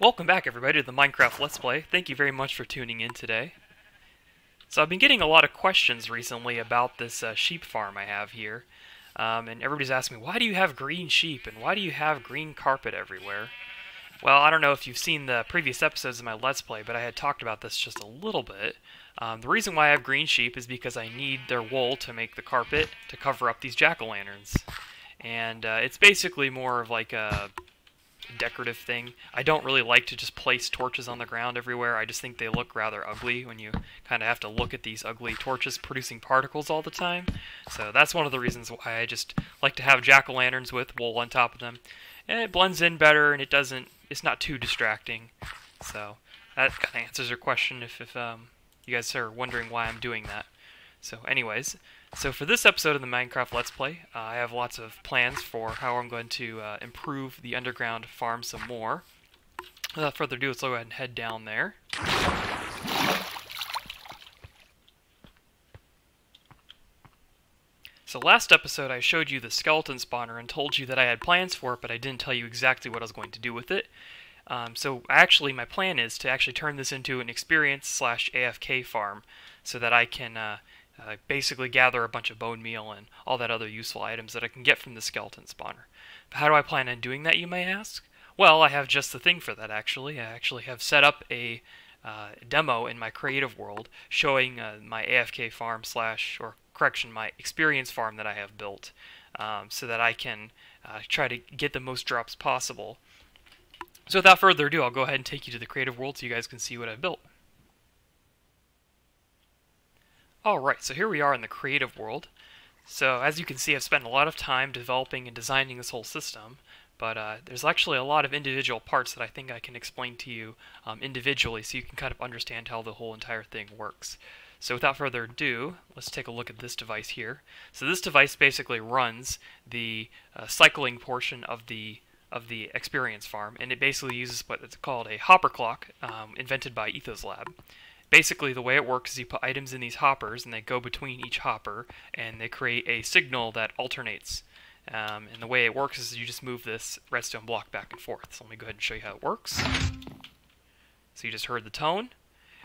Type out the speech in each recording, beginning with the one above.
Welcome back everybody to the Minecraft Let's Play. Thank you very much for tuning in today. So I've been getting a lot of questions recently about this sheep farm I have here. And everybody's asking me, why do you have green sheep and why do you have green carpet everywhere? Well, I don't know if you've seen the previous episodes of my Let's Play, but I had talked about this just a little bit. The reason why I have green sheep is because I need their wool to make the carpet to cover up these jack-o'-lanterns. And it's basically more of like a decorative thing. I don't really like to just place torches on the ground everywhere. I just think they look rather ugly when you kind of have to look at these ugly torches producing particles all the time. So that's one of the reasons why I just like to have jack-o'-lanterns with wool on top of them. And it blends in better and it's not too distracting. So that kind of answers your question if you guys are wondering why I'm doing that. So anyways, so for this episode of the Minecraft Let's Play, I have lots of plans for how I'm going to improve the underground farm some more. Without further ado, let's go ahead and head down there. So last episode I showed you the skeleton spawner and told you that I had plans for it, but I didn't tell you exactly what I was going to do with it. So actually my plan is to actually turn this into an experience/AFK farm so that I can basically gather a bunch of bone meal and all that other useful items that I can get from the skeleton spawner. But how do I plan on doing that, you may ask? Well, I have just the thing for that actually. I actually have set up a demo in my creative world showing my AFK farm my experience farm that I have built so that I can try to get the most drops possible. So without further ado, I'll go ahead and take you to the creative world so you guys can see what I've built. Alright, so here we are in the creative world. So as you can see, I've spent a lot of time developing and designing this whole system, but there's actually a lot of individual parts that I think I can explain to you individually so you can kind of understand how the whole entire thing works. So without further ado, let's take a look at this device here. So this device basically runs the cycling portion of the experience farm, and it basically uses what's called a hopper clock, invented by Ethos Lab. Basically, the way it works is you put items in these hoppers, and they go between each hopper, and they create a signal that alternates. And the way it works is you just move this redstone block back and forth. So let me go ahead and show you how it works. So you just heard the tone,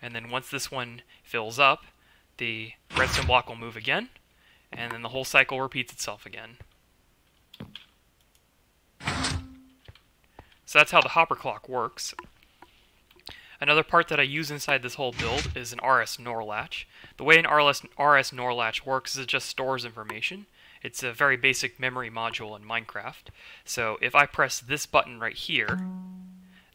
and then once this one fills up, the redstone block will move again, and then the whole cycle repeats itself again. So that's how the hopper clock works. Another part that I use inside this whole build is an RS NOR latch. The way an RS NOR latch works is it just stores information. It's a very basic memory module in Minecraft. So if I press this button right here,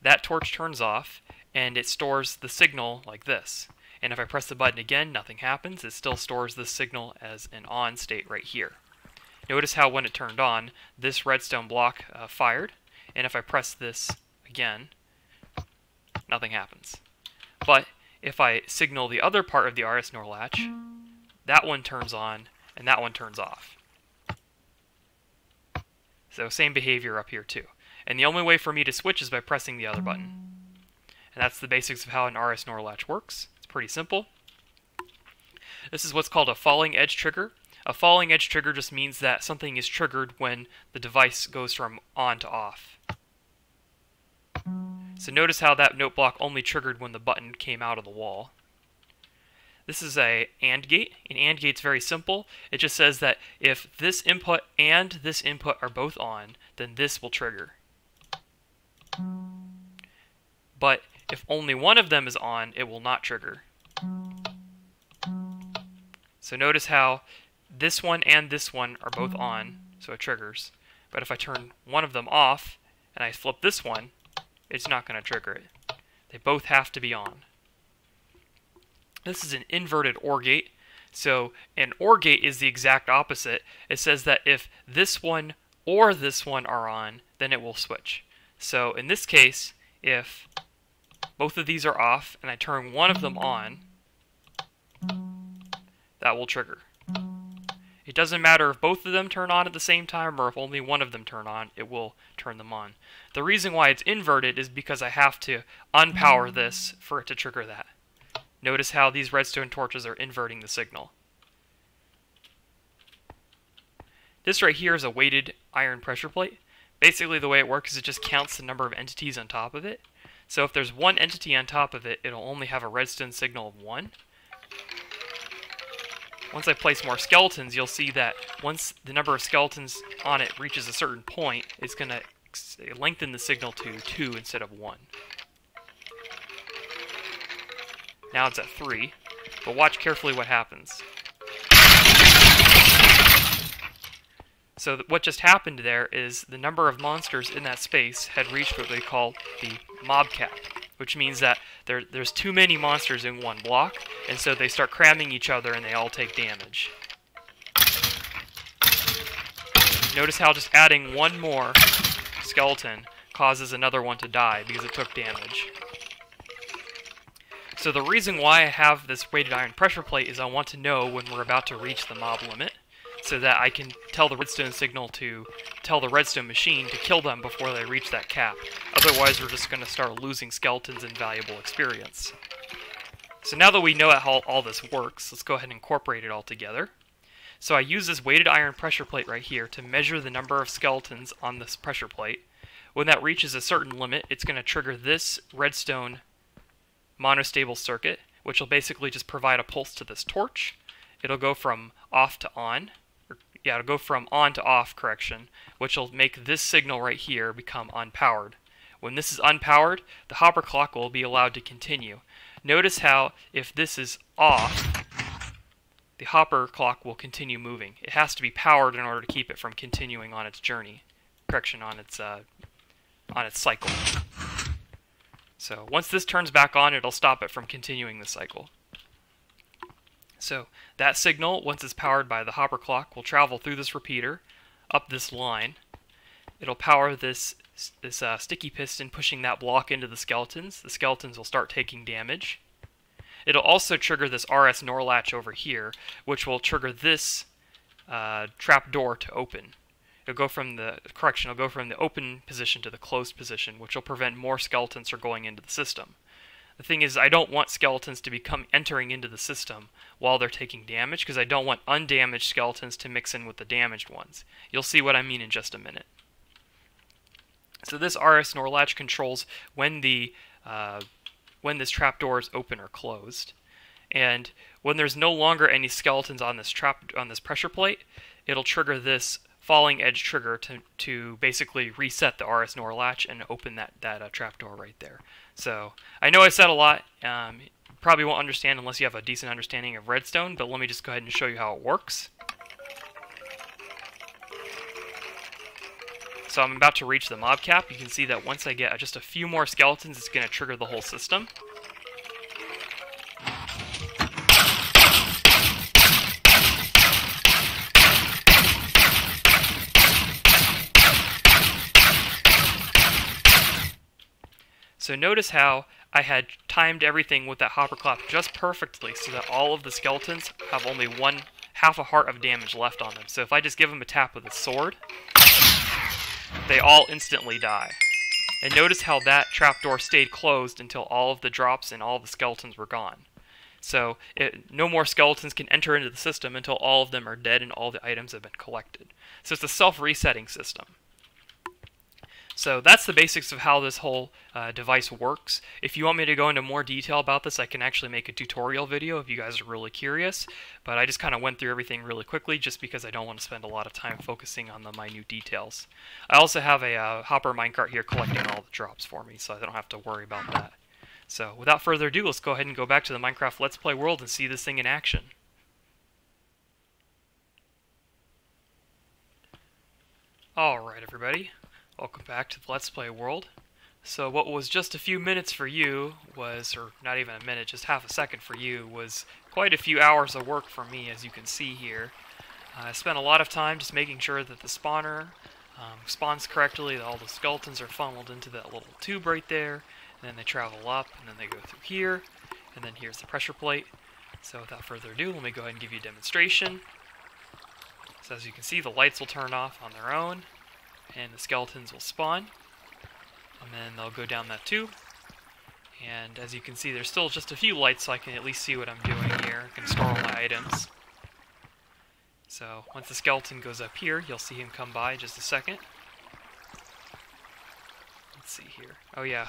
that torch turns off and it stores the signal like this. And if I press the button again, nothing happens. It still stores this signal as an on state right here. Notice how when it turned on, this redstone block fired. And if I press this again, nothing happens. But if I signal the other part of the RS NOR latch, that one turns on and that one turns off. So same behavior up here too. And the only way for me to switch is by pressing the other button. And that's the basics of how an RS NOR latch works. It's pretty simple. This is what's called a falling edge trigger. A falling edge trigger just means that something is triggered when the device goes from on to off. So notice how that note block only triggered when the button came out of the wall. This is a AND gate. An AND gate's very simple. It just says that if this input and this input are both on, then this will trigger. But if only one of them is on, it will not trigger. So notice how this one and this one are both on, so it triggers. But if I turn one of them off and I flip this one, it's not going to trigger it. They both have to be on. This is an inverted OR gate. So an OR gate is the exact opposite. It says that if this one or this one are on, then it will switch. So in this case, if both of these are off and I turn one of them on, that will trigger. It doesn't matter if both of them turn on at the same time or if only one of them turn on, it will turn them on. The reason why it's inverted is because I have to unpower this for it to trigger that. Notice how these redstone torches are inverting the signal. This right here is a weighted iron pressure plate. Basically the way it works is it just counts the number of entities on top of it. So if there's one entity on top of it, it'll only have a redstone signal of 1. Once I place more skeletons, you'll see that once the number of skeletons on it reaches a certain point, it's going to lengthen the signal to 2 instead of 1. Now it's at 3, but watch carefully what happens. So what just happened there is the number of monsters in that space had reached what they call the mob cap, which means that there's too many monsters in one block, and so they start cramming each other and they all take damage. Notice how just adding one more skeleton causes another one to die because it took damage. So the reason why I have this weighted iron pressure plate is I want to know when we're about to reach the mob limit, so that I can tell the redstone signal to tell the redstone machine to kill them before they reach that cap. Otherwise, we're just going to start losing skeletons and valuable experience. So now that we know how all this works, let's go ahead and incorporate it all together. So I use this weighted iron pressure plate right here to measure the number of skeletons on this pressure plate. When that reaches a certain limit, it's going to trigger this redstone monostable circuit, which will basically just provide a pulse to this torch. It'll go from off to on. It'll go from on to off, correction, which will make this signal right here become unpowered. When this is unpowered, the hopper clock will be allowed to continue. Notice how if this is off, the hopper clock will continue moving. It has to be powered in order to keep it from continuing on its journey. Correction, on its cycle. So once this turns back on, it'll stop it from continuing the cycle. So that signal, once it's powered by the hopper clock, will travel through this repeater, up this line. It'll power this sticky piston, pushing that block into the skeletons. The skeletons will start taking damage. It'll also trigger this RS NOR latch over here, which will trigger this trap door to open. It'll go from the open position to the closed position, which will prevent more skeletons from going into the system. The thing is, I don't want skeletons to become entering into the system while they're taking damage, because I don't want undamaged skeletons to mix in with the damaged ones. You'll see what I mean in just a minute. So this RS NOR latch controls when this trapdoor is open or closed, and when there's no longer any skeletons on this pressure plate, it'll trigger this falling edge trigger to basically reset the RS NOR latch and open that trapdoor right there. So I know I said a lot. You probably won't understand unless you have a decent understanding of redstone, but let me just go ahead and show you how it works. So I'm about to reach the mob cap. You can see that once I get just a few more skeletons, it's going to trigger the whole system. So notice how I had timed everything with that hopper clock just perfectly so that all of the skeletons have only half a heart of damage left on them. So if I just give them a tap with a sword, they all instantly die. And notice how that trapdoor stayed closed until all of the drops and all of the skeletons were gone. So no more skeletons can enter into the system until all of them are dead and all the items have been collected. So it's a self-resetting system. So that's the basics of how this whole device works. If you want me to go into more detail about this, I can actually make a tutorial video if you guys are really curious. But I just kind of went through everything really quickly just because I don't want to spend a lot of time focusing on the minute details. I also have a hopper minecart here collecting all the drops for me, so I don't have to worry about that. So without further ado, let's go ahead and go back to the Minecraft Let's Play world and see this thing in action. Alright everybody. Welcome back to the Let's Play world. So what was just a few minutes for you was, or not even a minute, just half a second for you, was quite a few hours of work for me, as you can see here. I spent a lot of time just making sure that the spawner spawns correctly, that all the skeletons are funneled into that little tube right there, and then they travel up, and then they go through here, and then here's the pressure plate. So without further ado, let me go ahead and give you a demonstration. So as you can see, the lights will turn off on their own, and the skeletons will spawn, and then they'll go down that tube. And as you can see, there's still just a few lights, so I can at least see what I'm doing here. I can store all my items. So once the skeleton goes up here, you'll see him come by in just a second. Let's see here. Oh yeah,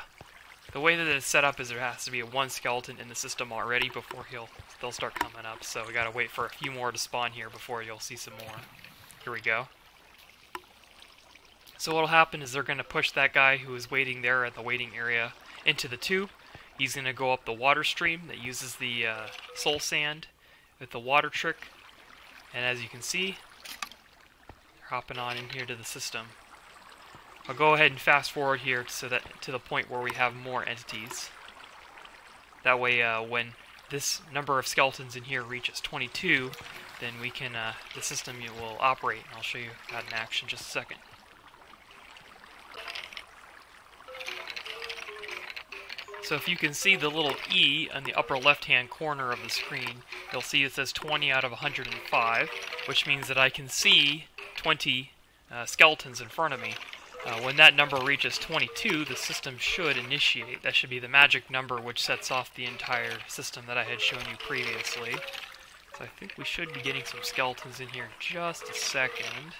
The way that it's set up is there has to be one skeleton in the system already before they'll start coming up. So we gotta wait for a few more to spawn here before you'll see some more. Here we go. So what'll happen is they're gonna push that guy who is waiting there at the waiting area into the tube. He's gonna go up the water stream that uses the soul sand with the water trick. And as you can see, they're hopping on in here to the system. I'll go ahead and fast forward here so that to the point where we have more entities. That way, when this number of skeletons in here reaches 22, then we can the system will operate. And I'll show you that in action in just a second. So if you can see the little E on the upper left-hand corner of the screen, you'll see it says 20 out of 105, which means that I can see 20 skeletons in front of me. When that number reaches 22, the system should initiate. That should be the magic number which sets off the entire system that I had shown you previously. So I think we should be getting some skeletons in here in just a second.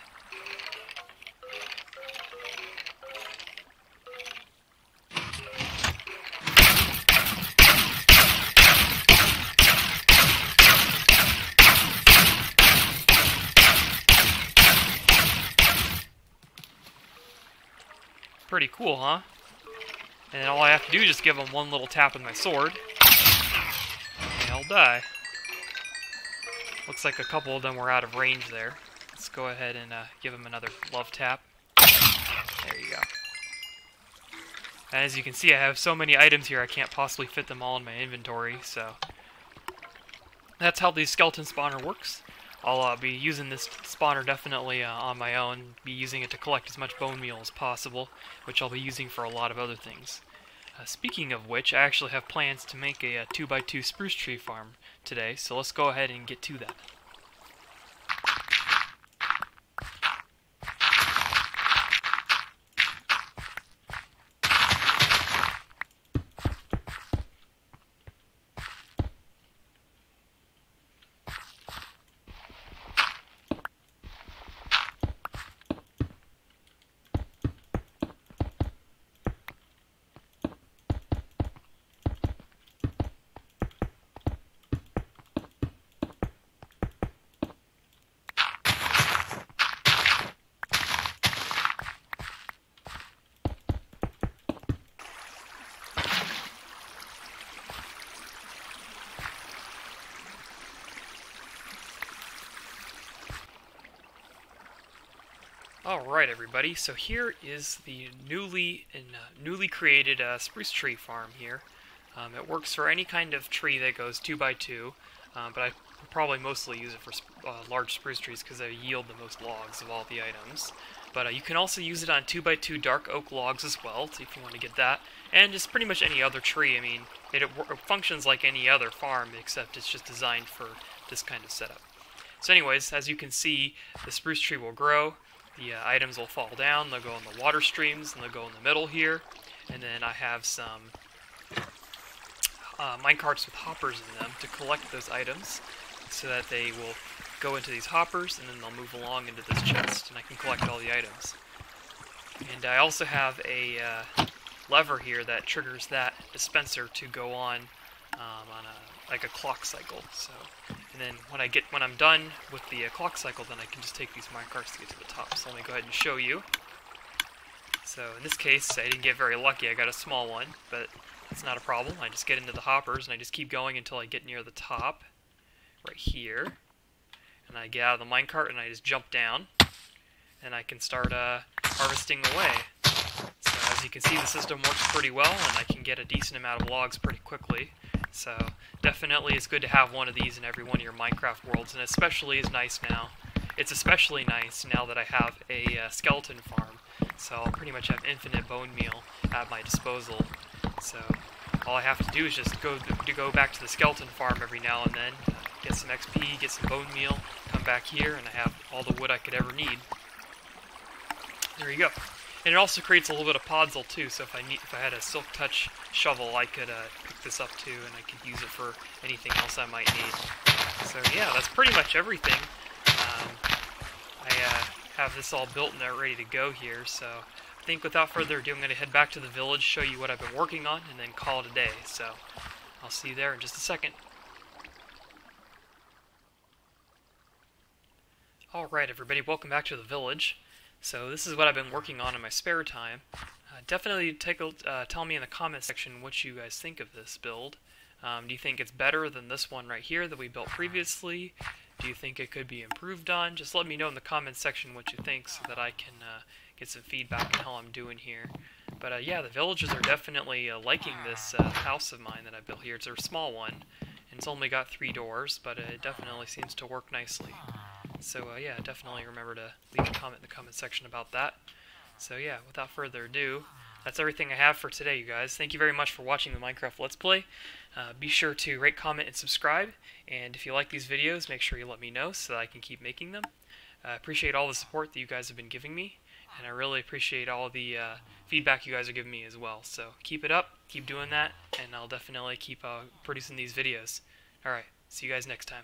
Pretty cool, huh? And all I have to do is just give them one little tap with my sword, and they'll die. Looks like a couple of them were out of range there. Let's go ahead and give them another love tap. There you go. And as you can see, I have so many items here I can't possibly fit them all in my inventory, so that's how the skeleton spawner works. I'll be using this spawner definitely on my own, be using it to collect as much bone meal as possible, which I'll be using for a lot of other things. Speaking of which, I actually have plans to make a 2x2 spruce tree farm today, so let's go ahead and get to that. Alright everybody, so here is the newly created spruce tree farm here. It works for any kind of tree that goes 2x2, but I probably mostly use it for large spruce trees because they yield the most logs of all the items. But you can also use it on 2x2 dark oak logs as well, so if you want to get that. And just pretty much any other tree. I mean, it functions like any other farm, except it's just designed for this kind of setup. So anyways, as you can see, the spruce tree will grow. The items will fall down, they'll go in the water streams, and they'll go in the middle here. And then I have some minecarts with hoppers in them to collect those items, so that they will go into these hoppers, and then they'll move along into this chest, and I can collect all the items. And I also have a lever here that triggers that dispenser to go on like a clock cycle. So, and then when I'm done with the clock cycle, then I can just take these minecarts to get to the top. So let me go ahead and show you. So in this case, I didn't get very lucky. I got a small one, but it's not a problem. I just get into the hoppers and I just keep going until I get near the top, right here. And I get out of the minecart and I just jump down, and I can start harvesting away. So as you can see, the system works pretty well, and I can get a decent amount of logs pretty quickly. So definitely it's good to have one of these in every one of your Minecraft worlds, and especially is nice now. It's especially nice now that I have a skeleton farm, so I'll pretty much have infinite bone meal at my disposal. So all I have to do is just go back to the skeleton farm every now and then, get some XP, get some bone meal, come back here, and I have all the wood I could ever need. There you go. And it also creates a little bit of podzol too, so if I had a silk touch shovel, I could pick this up too, and I could use it for anything else I might need. So yeah, that's pretty much everything. I have this all built and ready to go here, so think without further ado, I'm going to head back to the village, show you what I've been working on, and then call it a day. So I'll see you there in just a second. Alright everybody, welcome back to the village. So this is what I've been working on in my spare time. Definitely tell me in the comment section what you guys think of this build. Do you think it's better than this one right here that we built previously? Do you think it could be improved on? Just let me know in the comments section what you think so that I can get some feedback on how I'm doing here. But yeah, the villagers are definitely liking this house of mine that I built here. It's a small one, and it's only got 3 doors, but it definitely seems to work nicely. So yeah, definitely remember to leave a comment in the comment section about that. So yeah, without further ado, that's everything I have for today, you guys. Thank you very much for watching the Minecraft Let's Play. Be sure to rate, comment, and subscribe. And if you like these videos, make sure you let me know so that I can keep making them. I appreciate all the support that you guys have been giving me, and I really appreciate all the feedback you guys are giving me as well. So keep it up, keep doing that, and I'll definitely keep producing these videos. Alright, see you guys next time.